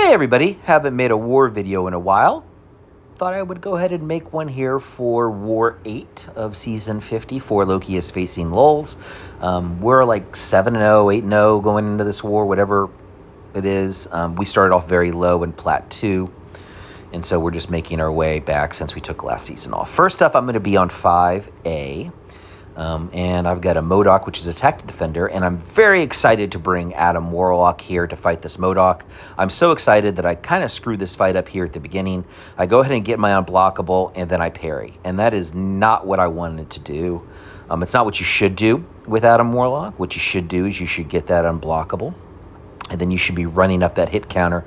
Hey everybody, haven't made a war video in a while. Thought I would go ahead and make one here for War 8 of Season 50 for Loki is Facing Lulz. We're like 7-0, 8-0 going into this war, whatever it is. We started off very low in Plat 2, and so we're just making our way back since we took last season off. First up, I'm going to be on 5A. And I've got a Modok, which is a tactic defender, and I'm very excited to bring Adam Warlock here to fight this Modok. I'm so excited that I kind of screwed this fight up here at the beginning. I go ahead and get my unblockable, and then I parry. And that is not what I wanted to do. It's not what you should do with Adam Warlock. What you should do is you should get that unblockable, and then you should be running up that hit counter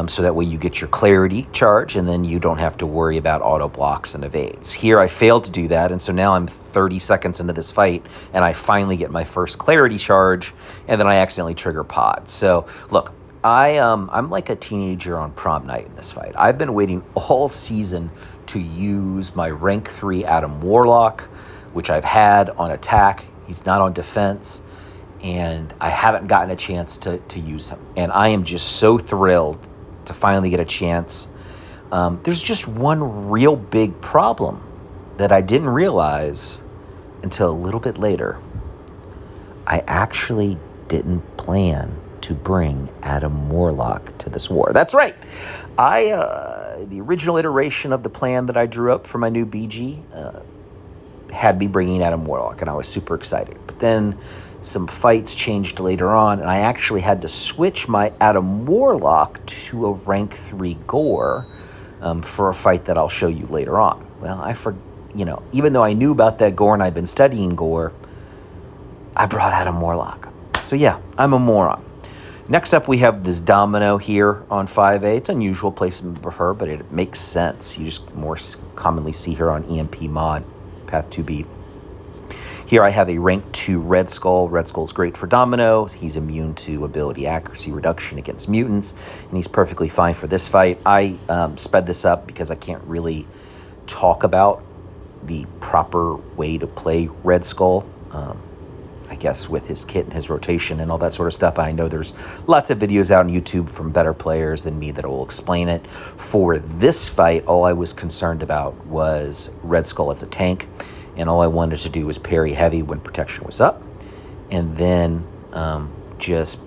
so that way you get your clarity charge, and then you don't have to worry about auto blocks and evades. Here I failed to do that, and so now I'm 30 seconds into this fight, and I finally get my first clarity charge, and then I accidentally trigger pod. So look, I'm like a teenager on prom night in this fight. I've been waiting all season to use my rank 3 Adam Warlock, which I've had on attack. He's not on defense, and I haven't gotten a chance to use him. And I am just so thrilled to finally get a chance. There's just one real big problem that I didn't realize until a little bit later. I actually didn't plan to bring Adam Warlock to this war. That's right. The original iteration of the plan that I drew up for my new BG had me bringing Adam Warlock, and I was super excited. But then some fights changed later on, and I actually had to switch my Adam Warlock to a rank 3 Gore for a fight that I'll show you later on. Well, even though I knew about that Gore and I've been studying Gore, I brought Adam Warlock. So yeah, I'm a moron. Next up, we have this Domino here on 5A. It's unusual placement for her, but it makes sense. You just more commonly see her on EMP mod, Path 2B. Here I have a rank 2 Red Skull. Red Skull's great for Domino. He's immune to ability accuracy reduction against mutants, and he's perfectly fine for this fight. I sped this up because I can't really talk about the proper way to play Red Skull. I guess with his kit and his rotation and all that sort of stuff. I know there's lots of videos out on YouTube from better players than me that will explain it. For this fight, all I was concerned about was Red Skull as a tank, and all I wanted to do was parry heavy when protection was up, and then just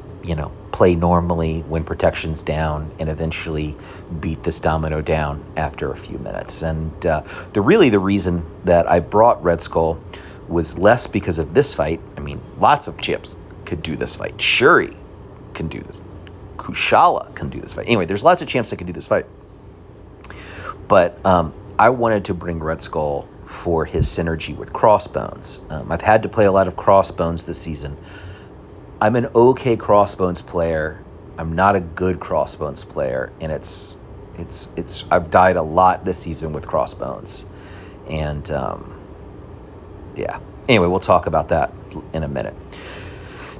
play normally when protection's down, and eventually beat this Domino down after a few minutes. And the reason that I brought Red Skull was less because of this fight. I mean, lots of chips could do this fight. Shuri can do this. Kushala can do this fight. Anyway, there's lots of champs that can do this fight. But I wanted to bring Red Skull for his synergy with Crossbones. I've had to play a lot of Crossbones this season. I'm an okay Crossbones player. I'm not a good Crossbones player, and I've died a lot this season with Crossbones. And yeah. Anyway, we'll talk about that in a minute.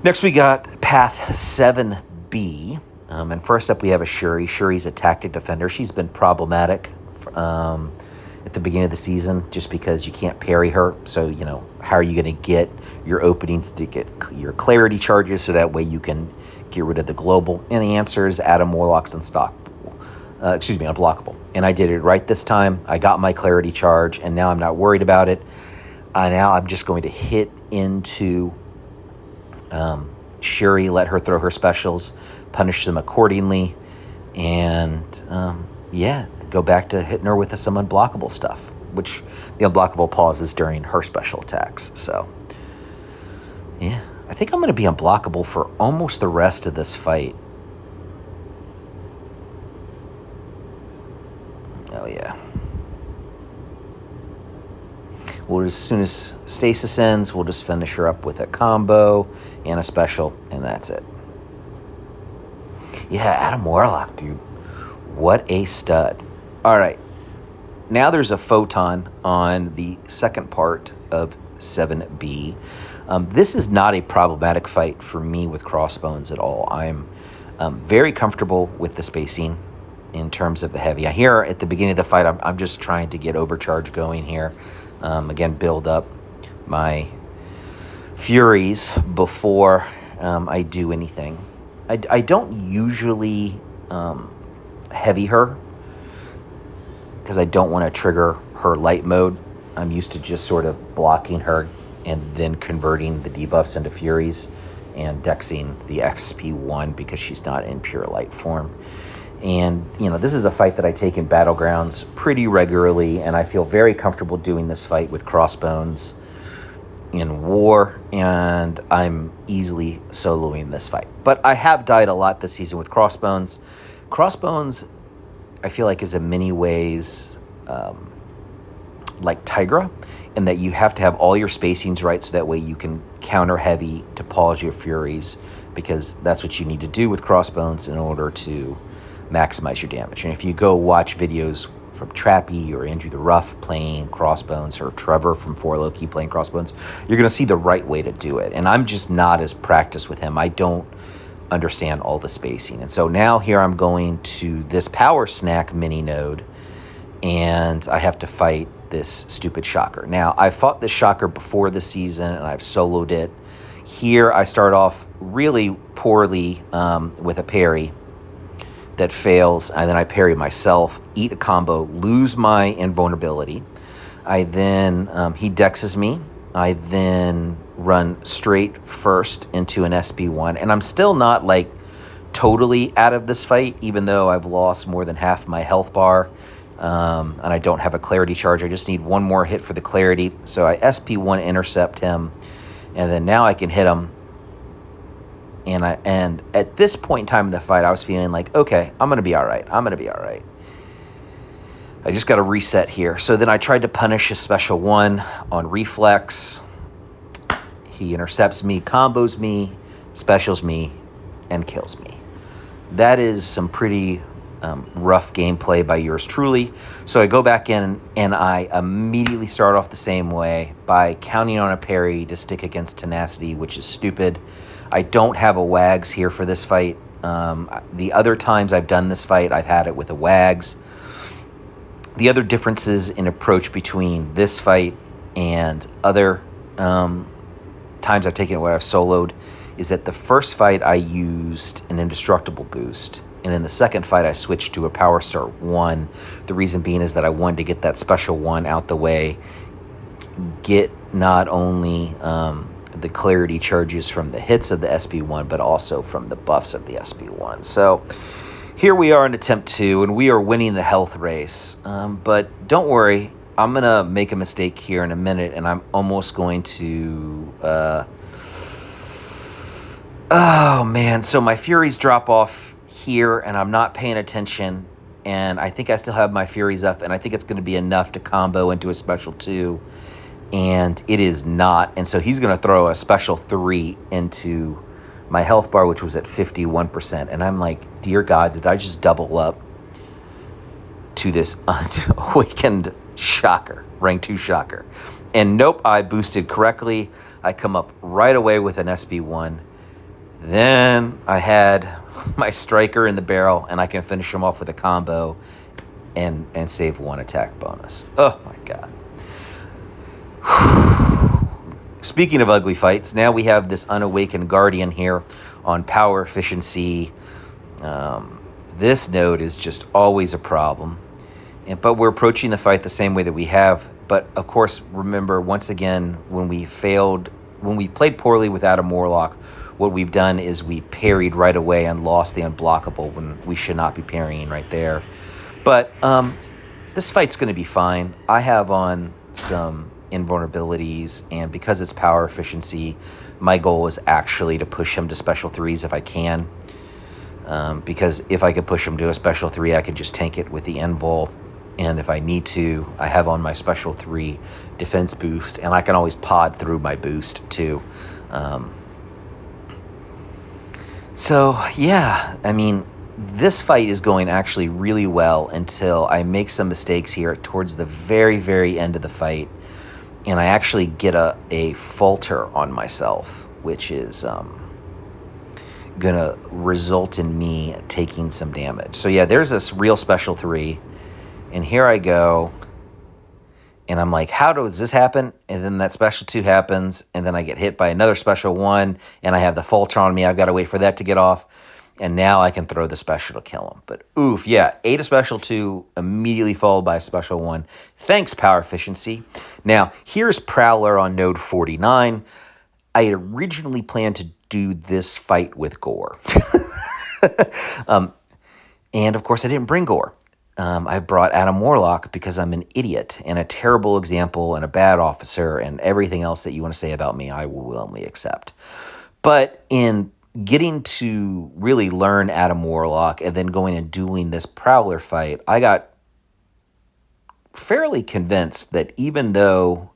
Next, we got Path 7B. And first up, we have a Shuri. Shuri's a tactic defender. She's been problematic at the beginning of the season just because you can't parry her. So, how are you going to get your openings to get your clarity charges so that way you can get rid of the global? And the answer is Adam Warlock's unblockable. And I did it right this time. I got my clarity charge, and now I'm not worried about it. Now I'm just going to hit into Shuri, let her throw her specials, punish them accordingly, and go back to hitting her with some unblockable stuff, which the unblockable pauses during her special attacks. So, yeah, I think I'm going to be unblockable for almost the rest of this fight. Oh, yeah. As soon as stasis ends, we'll just finish her up with a combo and a special, and that's it. Yeah, Adam Warlock, dude. What a stud. All right. Now there's a Photon on the second part of 7B. This is not a problematic fight for me with Crossbones at all. I'm very comfortable with the spacing in terms of the heavy. Here at the beginning of the fight, I'm just trying to get overcharge going here. Again, build up my Furies before I do anything. I don't usually heavy her because I don't want to trigger her light mode. I'm used to just sort of blocking her and then converting the debuffs into Furies and dexing the XP1 because she's not in pure light form. And, this is a fight that I take in Battlegrounds pretty regularly, and I feel very comfortable doing this fight with Crossbones in War, and I'm easily soloing this fight. But I have died a lot this season with Crossbones. Crossbones, I feel like, is in many ways like Tigra, in that you have to have all your spacings right so that way you can counter heavy to pause your Furies, because that's what you need to do with Crossbones in order to maximize your damage. And if you go watch videos from Trappy or Andrew the Rough playing Crossbones, or Trevor from 4Loki playing Crossbones, you're going to see the right way to do it. And I'm just not as practiced with him. I don't understand all the spacing. And so now here I'm going to this Power Snack mini node, and I have to fight this stupid Shocker. Now, I fought this Shocker before the season, and I've soloed it. Here I start off really poorly with a parry that fails, and then I parry myself, eat a combo, lose my invulnerability. I then, he dexes me. I then run straight first into an SB1, and I'm still not like totally out of this fight, even though I've lost more than half my health bar, and I don't have a clarity charge. I just need one more hit for the clarity, so I SP1 intercept him, and then now I can hit him. And at this point in time in the fight, I was feeling like, okay, I'm going to be all right. I just got to reset here. So then I tried to punish his special one on reflex. He intercepts me, combos me, specials me, and kills me. That is some pretty rough gameplay by yours truly. So I go back in and I immediately start off the same way by counting on a parry to stick against tenacity, which is stupid. I don't have a Wags here for this fight. The other times I've done this fight, I've had it with a Wags. The other differences in approach between this fight and other times I've taken it where I've soloed is that the first fight I used an indestructible boost, and in the second fight I switched to a Power Star 1. The reason being is that I wanted to get that special 1 out the way, get not only the clarity charges from the hits of the SB1, but also from the buffs of the SB1. So here we are in attempt 2, and we are winning the health race. But don't worry, I'm going to make a mistake here in a minute, and I'm almost going to... oh, man. So my Furies drop off here, and I'm not paying attention, and I think I still have my Furies up, and I think it's going to be enough to combo into a special 2. And it is not. And so he's going to throw a special 3 into my health bar, which was at 51%. And I'm like, dear God, did I just double up to this unawakened Shocker, rank 2 Shocker? And nope, I boosted correctly. I come up right away with an SB1. Then I had my Striker in the barrel, and I can finish him off with a combo and save 1 attack bonus. Oh my God. Speaking of ugly fights, now we have this unawakened Guardian here on power efficiency. This node is just always a problem. But we're approaching the fight the same way that we have. But of course, remember, once again, when we played poorly with Adam Warlock, what we've done is we parried right away and lost the unblockable when we should not be parrying right there. But this fight's going to be fine. I have on some invulnerabilities, and because it's power efficiency, my goal is actually to push him to special 3s if I can, because if I could push him to a special 3, I could just tank it with the invul, and if I need to, I have on my special 3 defense boost, and I can always pod through my boost too. So yeah, I mean, this fight is going actually really well until I make some mistakes here towards the very, very end of the fight. And I actually get a falter on myself, which is going to result in me taking some damage. So yeah, there's this real special 3. And here I go. And I'm like, how does this happen? And then that special 2 happens. And then I get hit by another special 1. And I have the falter on me. I've got to wait for that to get off. And now I can throw the special to kill him. But oof, yeah, 8 a special 2, immediately followed by a special 1. Thanks, power efficiency. Now, here's Prowler on node 49. I had originally planned to do this fight with Gore. And of course, I didn't bring Gore. I brought Adam Warlock because I'm an idiot and a terrible example and a bad officer, and everything else that you want to say about me, I will willingly accept. But in getting to really learn Adam Warlock and then going and doing this Prowler fight, I got fairly convinced that even though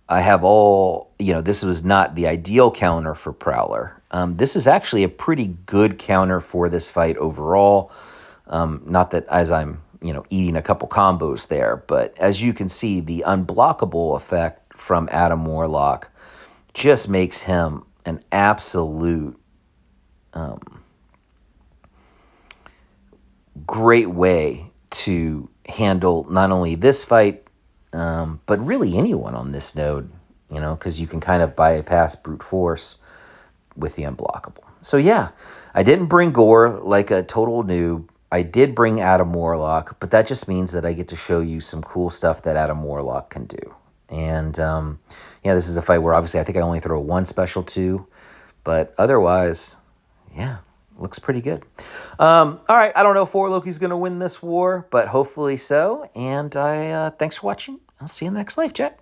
I have this was not the ideal counter for Prowler, this is actually a pretty good counter for this fight overall. Not that as I'm, eating a couple combos there, but as you can see, the unblockable effect from Adam Warlock just makes him an absolute great way to handle not only this fight, but really anyone on this node, because you can kind of bypass brute force with the unblockable. So yeah, I didn't bring Gore like a total noob. I did bring Adam Warlock, but that just means that I get to show you some cool stuff that Adam Warlock can do. And this is a fight where obviously I think I only throw 1 special 2, but otherwise, yeah, looks pretty good. All right, I don't know if 4 Loki's going to win this war, but hopefully so. And thanks for watching. I'll see you in the next life chat.